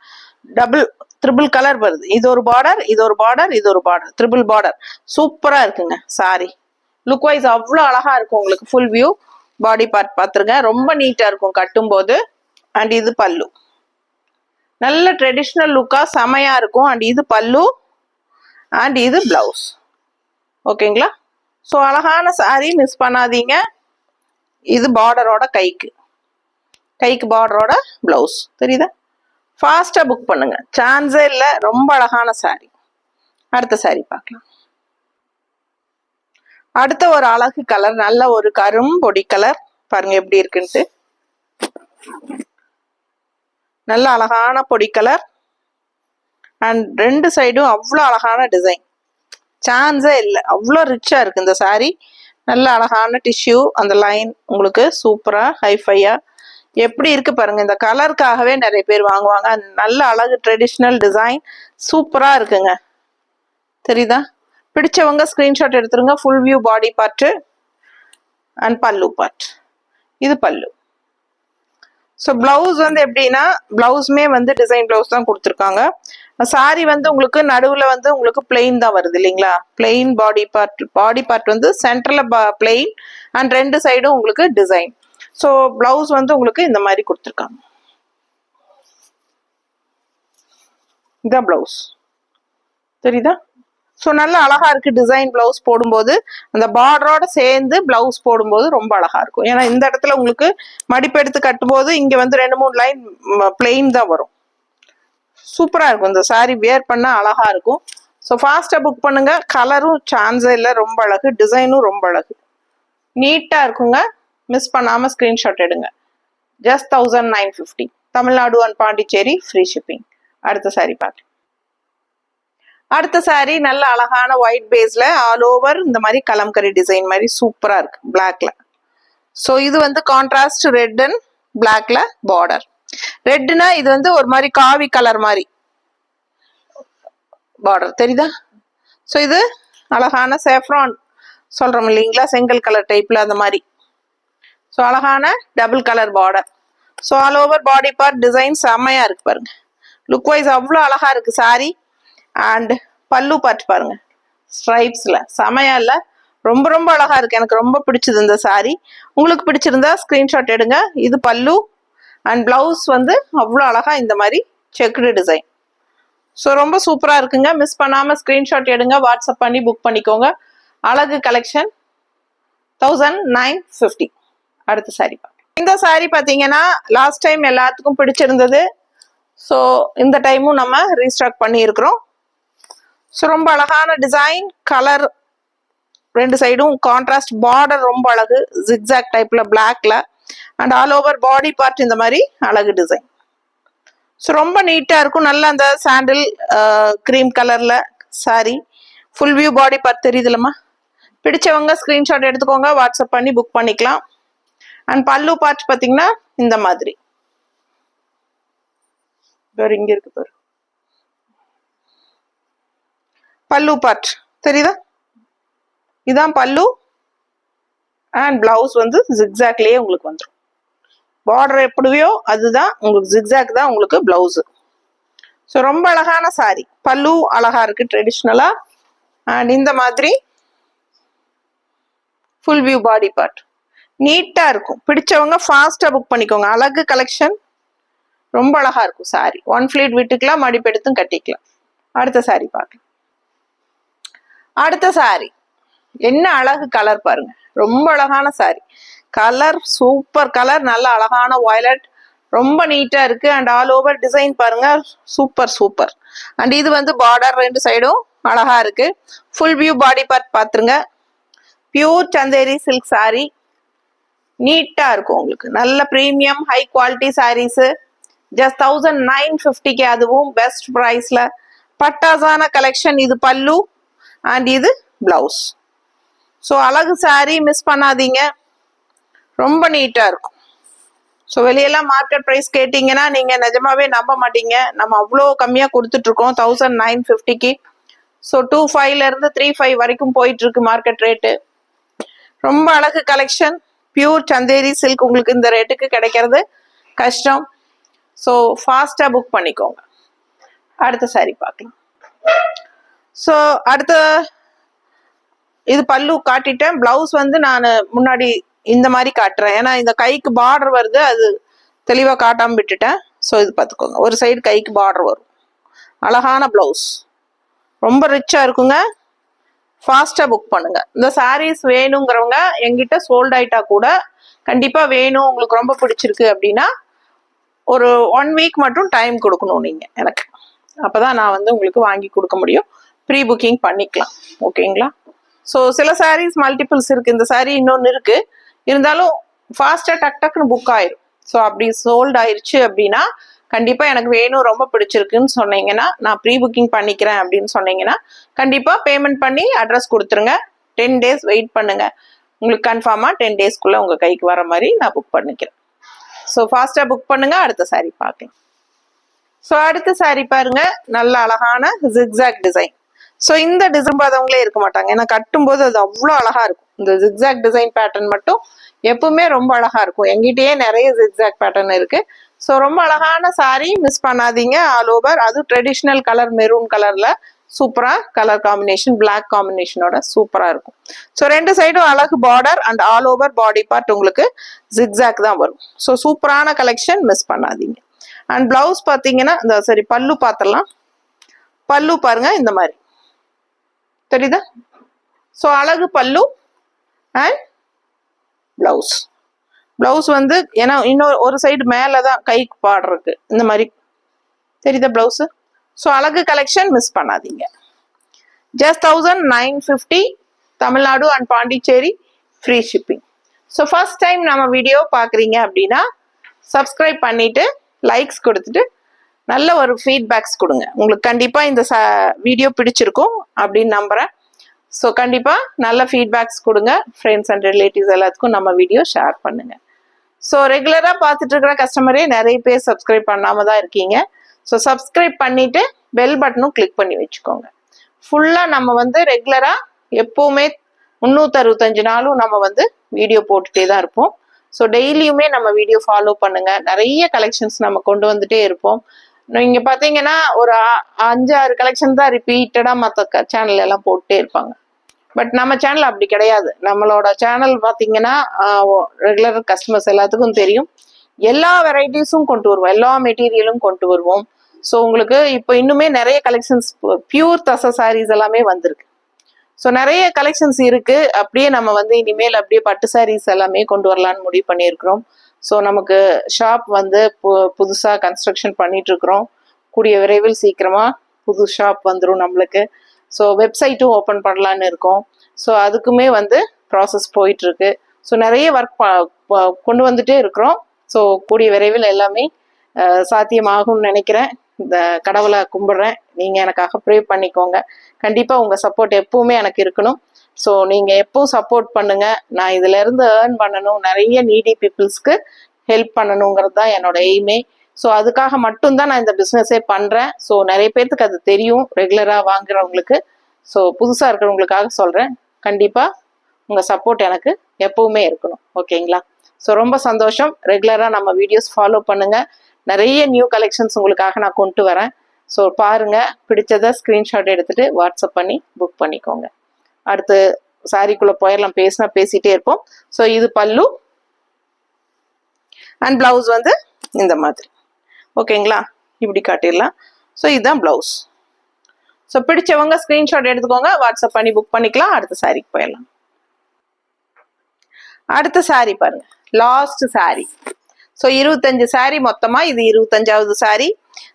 ட்ரிபிள் கலர் வருது. இது ஒரு பார்டர், இது ஒரு பார்டர், இது ஒரு பார்டர், ட்ரிபிள் பார்டர். சூப்பரா இருக்குங்க சாரி. லுக் வைஸ் அவ்வளோ அழகா இருக்கும் உங்களுக்கு. ஃபுல் வியூ பாடி பார்ட் பாத்துருங்க. ரொம்ப நீட்டா இருக்கும் கட்டும் போது. அண்ட் இது பல்லு, நல்ல ட்ரெடிஷ்னல் லுக்கா செமையா இருக்கும். அண்ட் இது பல்லு அண்ட் இது பிளவுஸ். ஓகேங்களா? ஸோ அழகான சாரி மிஸ் பண்ணாதீங்க. இது பார்டரோட கைக்கு பார்டரோட பிளவுஸ். தெரியுதா? ஃபாஸ்டா புக் பண்ணுங்க, சான்ஸே இல்ல. ரொம்ப அழகான சாரி. அடுத்த சாரி பார்க்கலாம். அடுத்த ஒரு அழகு கலர், நல்ல ஒரு கரும் பொடி கலர். பாருங்க எப்படி இருக்குன்ட்டு. நல்ல அழகான பொடி கலர் அண்ட் ரெண்டு சைடும் அவ்வளோ அழகான டிசைன், சான்ஸே இல்லை. அவ்வளோ ரிச்சா இருக்கு இந்த சாரி. நல்ல அழகான டிஷ்யூ, அந்த லைன் உங்களுக்கு சூப்பரா ஹைஃபையா எப்படி இருக்கு பாருங்க. இந்த கலருக்காகவே நிறைய பேர் வாங்குவாங்க. நல்ல அழகு ட்ரெடிஷ்னல் டிசைன் சூப்பரா இருக்குங்க. தெரியுதா? பிடிச்சவங்க ஸ்கிரீன்ஷாட் எடுத்துருங்க. Full view body part and பல்லு பார்ட். இது பல்லு. ஸோ பிளவுஸ் வந்து எப்படின்னா, பிளவுஸ்மே வந்து டிசைன் பிளவுஸ் தான் கொடுத்துருக்காங்க. சாரி வந்து உங்களுக்கு நடுவில் வந்து உங்களுக்கு பிளெயின் தான் வருது இல்லைங்களா? பிளெயின் பாடி பார்ட் வந்து சென்டர்ல பிளெயின் அண்ட் ரெண்டு சைடும் உங்களுக்கு டிசைன். ஸோ பிளவுஸ் வந்து உங்களுக்கு இந்த மாதிரி கொடுத்துருக்காங்க. இதான் பிளவுஸ். தெரியுதா? ஸோ நல்ல அழகா இருக்கு. டிசைன் பிளவுஸ் போடும்போது அந்த பார்டரோட சேர்ந்து பிளவுஸ் போடும்போது ரொம்ப அழகா இருக்கும். ஏன்னா இந்த இடத்துல உங்களுக்கு மடிப்பு எடுத்து கட்டும்போது இங்க வந்து 2-3 லைன் பிளெயின் தான் வரும். சூப்பரா இருக்கும். இந்த சாரி வேர் பண்ணா அழகா இருக்கும். ஸோ ஃபாஸ்டா புக் பண்ணுங்க. கலரும் சான்ஸே இல்லை, ரொம்ப அழகு. டிசைனும் ரொம்ப அழகு, நீட்டா இருக்குங்க. மிஸ் பண்ணாம ஸ்கிரீன்ஷாட் எடுங்க. Just 1950. Tamil Nadu and Pondicherry free shipping. அடுத்த சாரி பார்க்கலாம். அடுத்த சாரி நல்ல அழகான ஒயிட் பேஸ்ல ஆல் ஓவர் இந்த மாதிரி கலம்கரி டிசைன் மாதிரி சூப்பரா இருக்கு பிளாக்ல. ஸோ இது வந்து கான்ட்ராஸ்ட் ரெட் அண்ட் பிளாக்ல பார்டர். ரெட்னா இது வந்து ஒரு மாதிரி காவி கலர் மாதிரி பார்டர், தெரியுதா? ஸோ இது அழகான சேஃப்ரான் சொல்றோம் இல்லைங்களா, செங்கல் கலர் டைப்ல அந்த மாதிரி. ஸோ அழகான double colour border. So all over body part design செம்மையா இருக்கு பாருங்க. லுக் வைஸ் அவ்வளோ அழகா இருக்கு சாரி. அண்ட் பல்லு பார்ட் பாருங்க, ஸ்ட்ரைப்ஸ்ல செமையா இல்ல, ரொம்ப ரொம்ப அழகா இருக்கு. எனக்கு ரொம்ப பிடிச்சது இந்த சாரி. உங்களுக்கு பிடிச்சிருந்தா ஸ்கிரீன்ஷாட் எடுங்க. இது பல்லு அண்ட் பிளவுஸ் வந்து அவ்வளோ அழகா இந்த மாதிரி செக்குடு டிசைன். ஸோ ரொம்ப சூப்பரா இருக்குங்க. மிஸ் பண்ணாம ஸ்கிரீன்ஷாட் எடுங்க, வாட்ஸ்அப் பண்ணி புக் பண்ணிக்கோங்க. அழகு கலெக்ஷன் 1950. அடுத்த சாரி இந்த சாரி பாத்தீங்கன்னா லாஸ்ட் டைம் எல்லாத்துக்கும் பிடிச்சிருந்தது. ஸோ இந்த டைமும் நம்ம ரீஸ்டாக் பண்ணி இருக்கிறோம். ஸோ ரொம்ப அழகான டிசைன், கலர் ரெண்டு சைடும் கான்ட்ராஸ்ட், பார்டர் ரொம்ப அழகு ஜிக்ஸாக் டைப்ல பிளாக்ல and all over body part இந்த மாதிரி அழகு டிசைன். ஸோ ரொம்ப நீட்டா இருக்கும். நல்ல அந்த சாண்டில் கிரீம் கலர்ல sari. Full view body part தெரியுதுலம்மா. பிடிச்சவங்க ஸ்கிரீன்ஷாட் எடுத்துக்கோங்க, வாட்ஸ்அப் பண்ணி புக் பண்ணிக்கலாம். அண்ட் பல்லு பார்ட் பார்த்தீங்கன்னா இந்த மாதிரி இங்க இருக்கு பாரு. பல்லு பார்ட் தெரியுதா? இதான் பல்லு அண்ட் பிளவுஸ் வந்து ஜிக்ஸாக்லயே உங்களுக்கு வந்துடும். பார்டர் எப்படியோ அதுதான் உங்களுக்கு, ஜிக்ஸாக் தான் உங்களுக்கு பிளவுஸ். ஸோ ரொம்ப அழகான சாரி. பல்லு அழகா இருக்கு ட்ரெடிஷ்னலா. அண்ட் இந்த மாதிரி ஃபுல் வியூ பாடி பார்ட் நீட்டா இருக்கும். பிடிச்சவங்க ஃபாஸ்டா புக் பண்ணிக்கோங்க. அழகு கலெக்ஷன் ரொம்ப அழகா இருக்கும் சாரி. ஒன் ஃபிளீட் விட்டுக்கலாம், மடிப்பெடுத்தும் கட்டிக்கலாம். அடுத்த சாரி பார்க்கலாம். அடுத்த சாரி என்ன அழகு கலர் பாருங்க, ரொம்ப அழகான சாரி. கலர் சூப்பர் கலர், நல்ல அழகான வயலட், ரொம்ப நீட்டா இருக்கு. அண்ட் ஆல் ஓவர் டிசைன் பாருங்க, சூப்பர் சூப்பர். அண்ட் இது வந்து பார்டர் ரெண்டு சைடும் அழகா இருக்கு. ஃபுல் வியூ பாடி பார்ட் பாத்துருங்க. பியூர் சந்தேரி சில்க் சாரி, நீட்டா இருக்கும் உங்களுக்கு. நல்ல premium high quality saris. Just 1950க்கு, அதுவும் பெஸ்ட் பிரைஸ்ல பட்டாசான கலெக்ஷன். இது பல்லு அண்ட் இது பிளவுஸ். ஸோ அழகு சாரி, மிஸ் பண்ணாதீங்க. ரொம்ப நீட்டா இருக்கும். ஸோ வெளியெல்லாம் மார்க்கெட் ப்ரைஸ் கேட்டிங்கன்னா நீங்க நிஜமாவே நம்ப மாட்டீங்க. நம்ம அவ்வளோ கம்மியா கொடுத்துட்டு இருக்கோம் 1950க்கு. ஸோ 25ல இருந்து 35 வரைக்கும் போயிட்டு இருக்கு மார்க்கெட் ரேட்டு. ரொம்ப அழகு கலெக்ஷன். பியூர் சந்தேரி சில்க் உங்களுக்கு இந்த ரேட்டுக்கு கிடைக்கிறது கஷ்டம். ஸோ ஃபாஸ்டா புக் பண்ணிக்கோங்க. அடுத்த சாரி பார்க்கலாம். ஸோ அடுத்த இது பல்லு காட்டிட்டேன். பிளவுஸ் வந்து நான் முன்னாடி இந்த மாதிரி காட்டுறேன், ஏன்னா இந்த கைக்கு பார்டர் வருது, அது தெளிவா காட்டாம விட்டுட்டேன். ஸோ இது பார்த்துக்கோங்க, ஒரு சைடு கைக்கு பார்டர் வரும். அழகான பிளவுஸ், ரொம்ப ரிச்சா இருக்குங்க. ஃபாஸ்டா புக் பண்ணுங்க. இந்த சாரீஸ் வேணுங்கிறவங்க எங்கிட்ட சோல்ட் ஆயிட்டா கூட கண்டிப்பா வேணும், உங்களுக்கு ரொம்ப பிடிச்சிருக்கு அப்படின்னா ஒரு 1 வீக் மட்டும் டைம் கொடுக்கணும் நீங்கள் எனக்கு. அப்போ தான் நான் வந்து உங்களுக்கு வாங்கி கொடுக்க முடியும். ப்ரீ புக்கிங் பண்ணிக்கலாம். ஓகேங்களா? ஸோ சில சாரீஸ் மல்டிபிள்ஸ் இருக்குது. இந்த சாரீ இன்னொன்று இருக்குது, இருந்தாலும் ஃபாஸ்ட்டாக டக் டக்குன்னு புக் ஆயிரும். ஸோ அப்படி சோல்ட் ஆயிடுச்சு அப்படின்னா கண்டிப்பாக எனக்கு வேணும், ரொம்ப பிடிச்சிருக்குன்னு சொன்னீங்கன்னா, நான் ப்ரீ புக்கிங் பண்ணிக்கிறேன் அப்படின்னு சொன்னீங்கன்னா கண்டிப்பாக பேமெண்ட் பண்ணி அட்ரஸ் கொடுத்துருங்க. 10 days வெயிட் பண்ணுங்க. உங்களுக்கு கன்ஃபார்மாக 10 daysக்குள்ளே உங்கள் கைக்கு வர மாதிரி நான் புக் பண்ணிக்கிறேன். ஸோ ஃபாஸ்ட்டாக புக் பண்ணுங்க. அடுத்த சாரீ பார்க்கலாம். ஸோ அடுத்த சாரீ பாருங்க, நல்ல அழகான ஜிக்ஸாக் டிசைன். ஸோ இந்த டிசைன் பார்த்தவங்களே இருக்க மாட்டாங்க, ஏன்னா கட்டும்போது அது அவ்வளோ அழகா இருக்கும். இந்த ஜிக்ஸாக் டிசைன் பேட்டர்ன் மட்டும் எப்பவுமே ரொம்ப அழகா இருக்கும். எங்கிட்டயே நிறைய ஜிக்ஸாக் பேட்டர்ன் இருக்கு. ஸோ ரொம்ப அழகான சாரீ, மிஸ் பண்ணாதீங்க. ஆல் ஓவர், அது ட்ரெடிஷ்னல் கலர் மெரூன் கலர்ல சூப்பரா கலர் காம்பினேஷன், பிளாக் காம்பினேஷனோட சூப்பரா இருக்கும். ஸோ 2 சைடும் அழகு border and all over body part உங்களுக்கு ஜிக்ஸாக் தான் வரும். ஸோ சூப்பரான கலெக்ஷன், மிஸ் பண்ணாதீங்க. அண்ட் பிளவுஸ் பார்த்தீங்கன்னா இந்த சரி பல்லு பார்த்துடலாம். பல்லு பாருங்க இந்த மாதிரி தெரியுதா? ஸோ அழகு பல்லு அண்ட் பிளவுஸ். பிளவுஸ் வந்து ஏன்னா இன்னொரு ஒரு சைடு மேலே தான் கைக்கு பார்டர் இருக்கு, இந்த மாதிரி தெரியுதா பிளவுஸ்? ஸோ அழகு கலெக்ஷன், மிஸ் பண்ணாதீங்க. Just 1950 Tamil Nadu and Pondicherry, free shipping. So first time நம்ம வீடியோ பார்க்குறீங்க அப்படின்னா சப்ஸ்கிரைப் பண்ணிட்டு லைக்ஸ் கொடுத்துட்டு நல்ல ஒரு ஃபீட்பேக்ஸ் கொடுங்க. உங்களுக்கு கண்டிப்பாக இந்த வீடியோ பிடிச்சிருக்கும் அப்படின்னு நம்புகிறேன். ஸோ கண்டிப்பாக நல்ல ஃபீட்பேக்ஸ் கொடுங்க. ஃப்ரெண்ட்ஸ் அண்ட் ரிலேட்டிவ்ஸ் எல்லாத்துக்கும் நம்ம வீடியோ ஷேர் பண்ணுங்க. ஸோ ரெகுலராக பார்த்துட்டு இருக்கிற கஸ்டமரே நிறைய பேர் சப்ஸ்கிரைப் பண்ணாமல் தான் இருக்கீங்க. ஸோ சப்ஸ்கிரைப் பண்ணிட்டு பெல் பட்டனும் கிளிக் பண்ணி வச்சுக்கோங்க. ஃபுல்லாக நம்ம வந்து ரெகுலராக எப்போவுமே 365 நாளும் நம்ம வந்து வீடியோ போட்டுகிட்டே தான் இருப்போம். ஸோ டெய்லியுமே நம்ம வீடியோ ஃபாலோ பண்ணுங்க. நிறைய கலெக்ஷன்ஸ் நம்ம கொண்டு வந்துட்டே இருப்போம். நீங்க பாத்தீங்கன்னா ஒரு 5-6 கலெக்ஷன் தான் ரிப்பீட்டடா மற்ற சேனல் எல்லாம் போட்டே இருப்பாங்க. பட் நம்ம சேனல் அப்படி கிடையாது. நம்மளோட சேனல் பாத்தீங்கன்னா ரெகுலர் கஸ்டமர்ஸ் எல்லாத்துக்கும் தெரியும், எல்லா வெரைட்டிஸும் கொண்டு வருவோம், எல்லா மெட்டீரியலும் கொண்டு வருவோம். ஸோ உங்களுக்கு இப்போ இன்னுமே நிறைய கலெக்ஷன்ஸ் பியூர் தச சாரீஸ் எல்லாமே வந்திருக்கு. ஸோ நிறைய கலெக்ஷன்ஸ் இருக்கு. அப்படியே நம்ம வந்து இனிமேல் அப்படியே பட்டு சாரீஸ் எல்லாமே கொண்டு வரலான்னு முடிவு பண்ணியிருக்கிறோம். ஸோ நமக்கு ஷாப் வந்து புதுசாக கன்ஸ்ட்ரக்ஷன் பண்ணிட்டு இருக்கிறோம். கூடிய விரைவில் சீக்கிரமாக புது ஷாப் வந்துடும் நம்மளுக்கு. ஸோ வெப்சைட்டும் ஓப்பன் பண்ணலான்னு இருக்கோம். ஸோ அதுக்குமே வந்து ப்ராசஸ் போயிட்டுருக்கு. ஸோ நிறைய ஒர்க் கொண்டு வந்துட்டே இருக்கிறோம். ஸோ கூடிய விரைவில் எல்லாமே சாத்தியமாகும்னு நினைக்கிறேன். இந்த கடவுளை கும்பிடுறேன். நீங்கள் எனக்காக ப்ரே பண்ணிக்கோங்க. கண்டிப்பாக உங்கள் சப்போர்ட் எப்பவுமே எனக்கு இருக்கணும். ஸோ நீங்கள் எப்பவும் சப்போர்ட் பண்ணுங்க. நான் இதுல இருந்து ஏர்ன் பண்ணணும், நிறைய நீடி பீப்புள்ஸ்க்கு ஹெல்ப் பண்ணணுங்கிறது தான் என்னோட எய்மே. ஸோ அதுக்காக மட்டும்தான் நான் இந்த பிஸ்னஸே பண்ணுறேன். ஸோ நிறைய பேர்த்துக்கு அது தெரியும், ரெகுலராக வாங்குறவங்களுக்கு. ஸோ புதுசாக இருக்கிறவங்களுக்காக சொல்கிறேன், கண்டிப்பாக உங்கள் சப்போர்ட் எனக்கு எப்பவுமே இருக்கணும். ஓகேங்களா? ஸோ ரொம்ப சந்தோஷம். ரெகுலராக நம்ம வீடியோஸ் ஃபாலோ பண்ணுங்க. நிறைய நியூ கலெக்ஷன்ஸ் உங்களுக்காக நான் கொண்டு வரேன். ஸோ பாருங்க, பிடிச்சதை ஸ்க்ரீன்ஷாட் எடுத்துட்டு வாட்ஸ்அப் பண்ணி புக் பண்ணிக்கோங்க. அடுத்து சாரிக்குள்ள போயிடலாம், பேசிட்டே இருப்போம். ஸோ இது பல்லு அண்ட் பிளவுஸ் வந்து இந்த மாதிரி. ஓகேங்களா? இப்படி காட்டிடலாம். ஸோ இதுதான் பிளவுஸ். ஸோ பிடிச்சவங்க ஸ்கிரீன்ஷாட் எடுத்துக்கோங்க, வாட்ஸ்அப் பண்ணி புக் பண்ணிக்கலாம். அடுத்த சாரிக்கு போயிடலாம். அடுத்த சாரி பாருங்க, லாஸ்ட் சாரி. ஸோ 25 சாரி மொத்தமா, இது 25வது சாரி.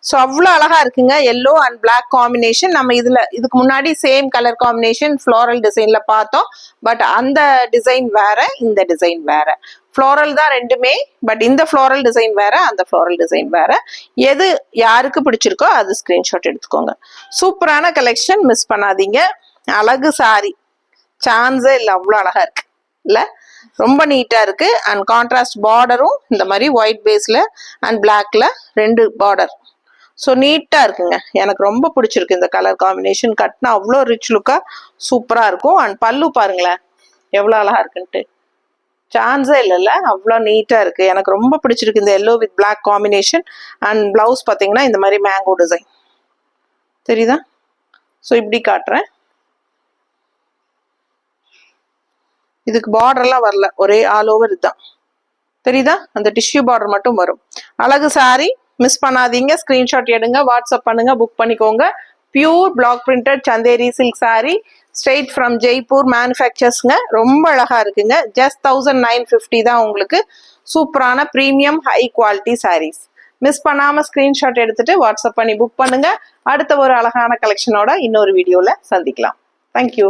ஸோ அவ்வளோ அழகா இருக்குங்க. Yellow and black combination. நம்ம இதுக்கு முன்னாடி சேம் கலர் காம்பினேஷன் ஃப்ளோரல் டிசைன்ல பார்த்தோம். பட் அந்த டிசைன் வேற, இந்த டிசைன் வேற. ஃப்ளோரல் தான் ரெண்டுமே, பட் இந்த ஃப்ளோரல் டிசைன் வேற, அந்த ஃப்ளோரல் டிசைன் வேற. எது யாருக்கு பிடிச்சிருக்கோ அது ஸ்கிரீன்ஷாட் எடுத்துக்கோங்க. சூப்பரான கலெக்ஷன், மிஸ் பண்ணாதீங்க. அழகு சாரி, சான்ஸே இல்லை, அவ்வளோ அழகா இருக்கு இல்ல? ரொம்ப நீட்டா இருக்கு. அண்ட் கான்ட்ராஸ்ட் பார்டரும் இந்த மாதிரி ஒயிட் பேஸ்ல அண்ட் பிளாக்ல 2 பார்டர். ஸோ நீட்டா இருக்குங்க. எனக்கு ரொம்ப பிடிச்சிருக்கு இந்த கலர் காம்பினேஷன். கட்டினா அவ்வளோ ரிச் லுக்கா சூப்பரா இருக்கும். அண்ட் பல்லு பாருங்களேன் எவ்வளோ அழகா இருக்குன்ட்டு, சான்ஸே இல்லைல்ல, அவ்வளோ நீட்டா இருக்கு. எனக்கு ரொம்ப பிடிச்சிருக்கு இந்த yellow with black combination. And blouse பார்த்தீங்கன்னா இந்த மாதிரி மேங்கோ டிசைன் தெரியுதா? ஸோ இப்படி காட்டுறேன். இதுக்கு பார்டர்லாம் வரல, ஒரே ஆல் ஓவர் இதுதான் தெரியுதா? அந்த டிஷ்யூ பார்டர் மட்டும் வரும். அழகு சாரி, மிஸ் பண்ணாதீங்க. ஸ்கிரீன்ஷாட் எடுங்க, வாட்ஸ்அப் பண்ணுங்க, புக் பண்ணிக்கோங்க. Pure block printed Chanderi silk sari, straight from Jaipur மேனுஃபேக்சர்ஸ்ங்க. ரொம்ப அழகா இருக்குங்க. ஜஸ்ட் 1950 தான் உங்களுக்கு. சூப்பரான premium high quality saris. Miss பண்ணாம ஸ்கிரீன்ஷாட் எடுத்துட்டு வாட்ஸ்அப் பண்ணி புக் பண்ணுங்க. அடுத்த ஒரு அழகான கலெக்ஷனோட இன்னொரு வீடியோல சந்திக்கலாம். தேங்க்யூ.